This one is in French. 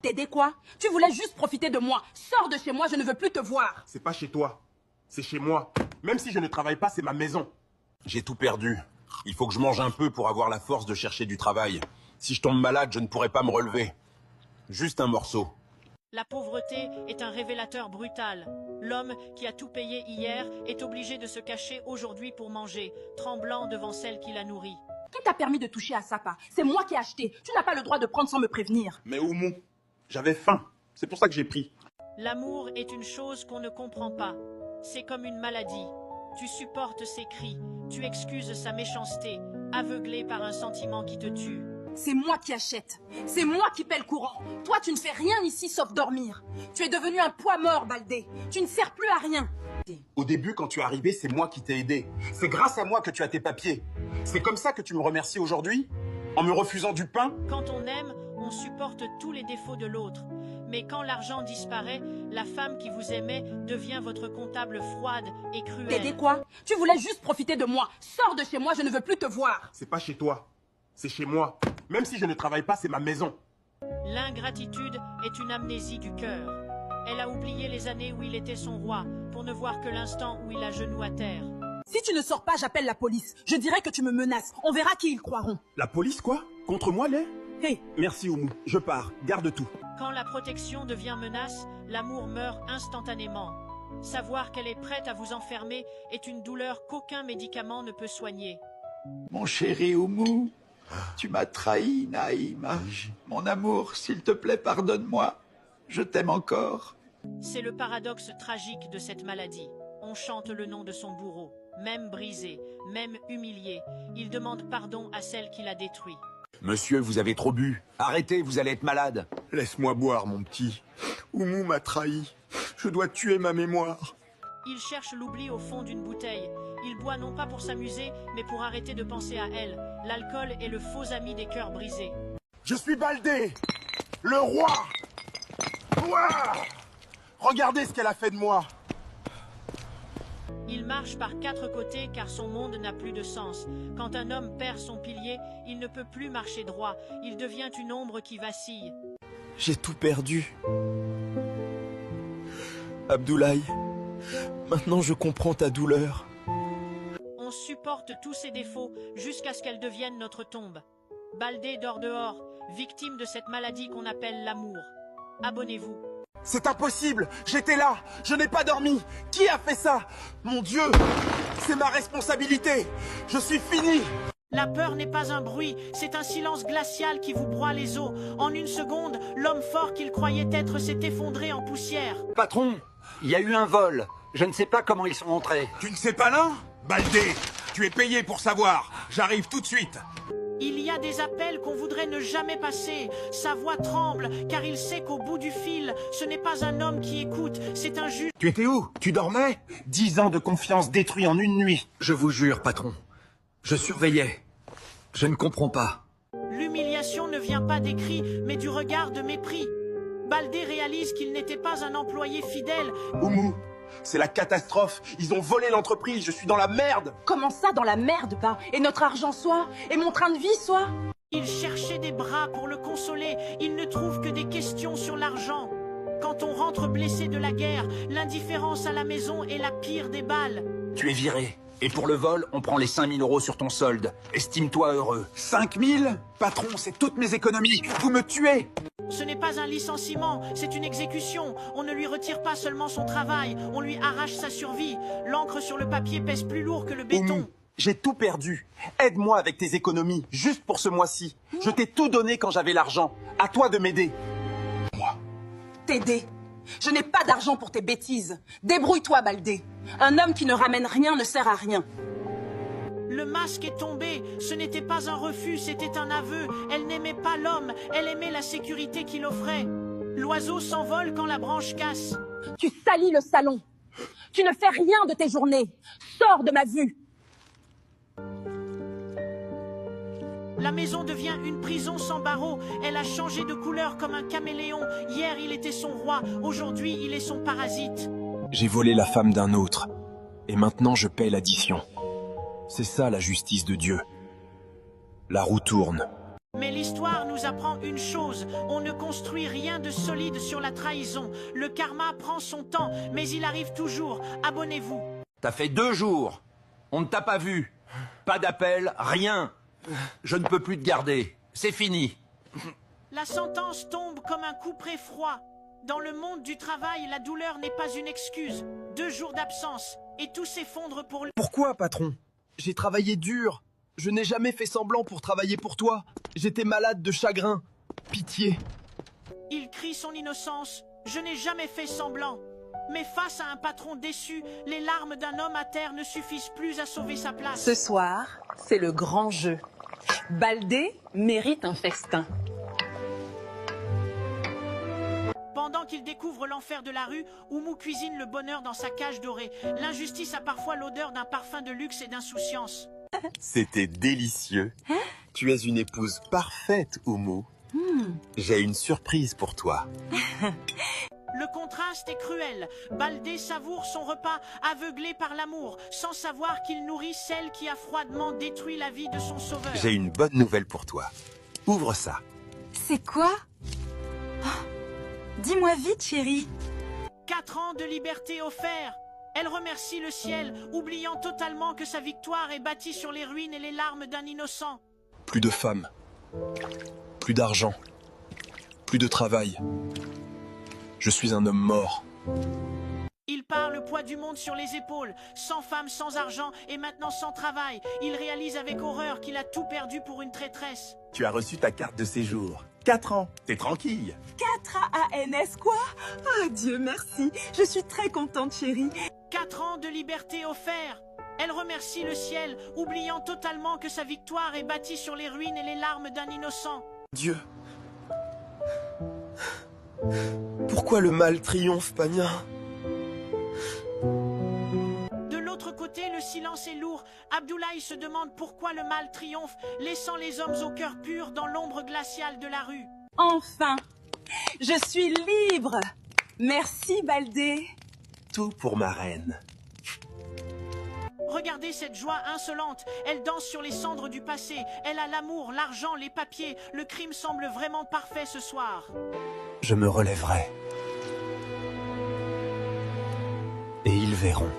T'aider quoi? Tu voulais juste profiter de moi. Sors de chez moi, je ne veux plus te voir. C'est pas chez toi, c'est chez moi. Même si je ne travaille pas, c'est ma maison. J'ai tout perdu. Il faut que je mange un peu pour avoir la force de chercher du travail. Si je tombe malade, je ne pourrai pas me relever. Juste un morceau. La pauvreté est un révélateur brutal. L'homme qui a tout payé hier est obligé de se cacher aujourd'hui pour manger, tremblant devant celle qui l'a nourri. Qui t'a permis de toucher à ça, pas? C'est moi qui ai acheté. Tu n'as pas le droit de prendre sans me prévenir. Mais Oumou, j'avais faim. C'est pour ça que j'ai pris. L'amour est une chose qu'on ne comprend pas. C'est comme une maladie. Tu supportes ses cris, tu excuses sa méchanceté, aveuglé par un sentiment qui te tue. C'est moi qui achète. C'est moi qui paie le courant. Toi, tu ne fais rien ici sauf dormir. Tu es devenu un poids mort, Baldé. Tu ne sers plus à rien. Au début, quand tu es arrivé, c'est moi qui t'ai aidé. C'est grâce à moi que tu as tes papiers. C'est comme ça que tu me remercies aujourd'hui? En me refusant du pain? Quand on aime, on supporte tous les défauts de l'autre. Mais quand l'argent disparaît, la femme qui vous aimait devient votre comptable froide et cruelle. T'aider quoi? Tu voulais juste profiter de moi. Sors de chez moi, je ne veux plus te voir. C'est pas chez toi, c'est chez moi. Même si je ne travaille pas, c'est ma maison. L'ingratitude est une amnésie du cœur. Elle a oublié les années où il était son roi, pour ne voir que l'instant où il a genou à terre. Si tu ne sors pas, j'appelle la police. Je dirais que tu me menaces. On verra qui ils croiront. La police, quoi? Contre moi, les? Hé, Merci, Oumou. Je pars. Garde tout. Quand la protection devient menace, l'amour meurt instantanément. Savoir qu'elle est prête à vous enfermer est une douleur qu'aucun médicament ne peut soigner. Mon chéri Oumou, tu m'as trahi, Naïma. Mon amour, s'il te plaît, pardonne-moi. Je t'aime encore. C'est le paradoxe tragique de cette maladie. On chante le nom de son bourreau, même brisé, même humilié. Il demande pardon à celle qui l'a détruit. Monsieur, vous avez trop bu. Arrêtez, vous allez être malade. Laisse-moi boire, mon petit. Oumou m'a trahi. Je dois tuer ma mémoire. Il cherche l'oubli au fond d'une bouteille. Il boit non pas pour s'amuser, mais pour arrêter de penser à elle. L'alcool est le faux ami des cœurs brisés. Je suis Baldé, le roi. Ouah! Regardez ce qu'elle a fait de moi. Il marche par quatre côtés car son monde n'a plus de sens. Quand un homme perd son pilier, il ne peut plus marcher droit. Il devient une ombre qui vacille. J'ai tout perdu. Abdoulaye, maintenant je comprends ta douleur. On supporte tous ses défauts jusqu'à ce qu'elle devienne notre tombe. Baldé dort dehors, victime de cette maladie qu'on appelle l'amour. Abonnez-vous. C'est impossible. J'étais là. Je n'ai pas dormi. Qui a fait ça? Mon Dieu. C'est ma responsabilité. Je suis fini. La peur n'est pas un bruit, c'est un silence glacial qui vous broie les os. En une seconde, l'homme fort qu'il croyait être s'est effondré en poussière. Patron, il y a eu un vol. Je ne sais pas comment ils sont entrés. Tu ne sais pas là? Baldé, tu es payé pour savoir. J'arrive tout de suite. Il y a des appels qu'on voudrait ne jamais passer. Sa voix tremble, car il sait qu'au bout du fil, ce n'est pas un homme qui écoute, c'est un juge. Tu étais où? Tu dormais? 10 ans de confiance détruits en une nuit. Je vous jure, patron. Je surveillais. Je ne comprends pas. L'humiliation ne vient pas des cris, mais du regard de mépris. Baldé réalise qu'il n'était pas un employé fidèle. Oumou, c'est la catastrophe. Ils ont volé l'entreprise. Je suis dans la merde. comment ça dans la merde, pas? Et notre argent soit? Et mon train de vie soit? Il cherchait des bras pour le consoler, il ne trouve que des questions sur l'argent. Quand on rentre blessé de la guerre, l'indifférence à la maison est la pire des balles. Tu es viré. Et pour le vol, on prend les 5000 € sur ton solde. Estime-toi heureux. 5000? Patron, c'est toutes mes économies. Vous me tuez. Ce n'est pas un licenciement, c'est une exécution. On ne lui retire pas seulement son travail, on lui arrache sa survie. L'encre sur le papier pèse plus lourd que le béton. Oumou, j'ai tout perdu. Aide-moi avec tes économies, juste pour ce mois-ci. Je t'ai tout donné quand j'avais l'argent. À toi de m'aider. T'aider? Je n'ai pas d'argent pour tes bêtises. Débrouille-toi, Baldé. Un homme qui ne ramène rien ne sert à rien. Le masque est tombé, ce n'était pas un refus, c'était un aveu. Elle n'aimait pas l'homme, elle aimait la sécurité qu'il offrait. L'oiseau s'envole quand la branche casse. Tu salis le salon. Tu ne fais rien de tes journées. Sors de ma vue. La maison devient une prison sans barreaux. Elle a changé de couleur comme un caméléon. Hier, il était son roi. Aujourd'hui, il est son parasite. J'ai volé la femme d'un autre. Et maintenant je paie l'addition. C'est ça la justice de Dieu. La roue tourne. Mais l'histoire nous apprend une chose, on ne construit rien de solide sur la trahison. Le karma prend son temps, mais il arrive toujours. Abonnez-vous. T'as fait 2 jours. On ne t'a pas vu. Pas d'appel, rien. Je ne peux plus te garder. C'est fini. La sentence tombe comme un couperet froid. Dans le monde du travail, la douleur n'est pas une excuse. 2 jours d'absence, et tout s'effondre pour lui. Pourquoi, patron? J'ai travaillé dur. Je n'ai jamais fait semblant pour travailler pour toi. J'étais malade de chagrin. Pitié. Il crie son innocence. Je n'ai jamais fait semblant. Mais face à un patron déçu, les larmes d'un homme à terre ne suffisent plus à sauver sa place. Ce soir, c'est le grand jeu. Baldé mérite un festin. Pendant qu'il découvre l'enfer de la rue, Oumou cuisine le bonheur dans sa cage dorée. L'injustice a parfois l'odeur d'un parfum de luxe et d'insouciance. C'était délicieux. Tu es une épouse parfaite, Oumou. J'ai une surprise pour toi. Le contraste est cruel. Baldé savoure son repas aveuglé par l'amour, sans savoir qu'il nourrit celle qui a froidement détruit la vie de son sauveur. J'ai une bonne nouvelle pour toi. Ouvre ça. C'est quoi? Dis-moi vite, chérie. 4 ans de liberté offerts. Elle remercie le ciel, oubliant totalement que sa victoire est bâtie sur les ruines et les larmes d'un innocent. Plus de femmes. Plus d'argent. Plus de travail. Je suis un homme mort. Il part le poids du monde sur les épaules, sans femme, sans argent et maintenant sans travail. Il réalise avec horreur qu'il a tout perdu pour une traîtresse. Tu as reçu ta carte de séjour. 4 ans. T'es tranquille. 4 ANS quoi? Ah Dieu merci, je suis très contente chérie. 4 ans de liberté offerts. Elle remercie le ciel, oubliant totalement que sa victoire est bâtie sur les ruines et les larmes d'un innocent. Dieu. Pourquoi le mal triomphe, Pania? De l'autre côté, le silence est lourd. Abdoulaye se demande pourquoi le mal triomphe, laissant les hommes au cœur pur dans l'ombre glaciale de la rue. Enfin, je suis libre. Merci Baldé. Tout pour ma reine. Regardez cette joie insolente. Elle danse sur les cendres du passé. Elle a l'amour, l'argent, les papiers. Le crime semble vraiment parfait ce soir. Je me relèverai. Et ils verront.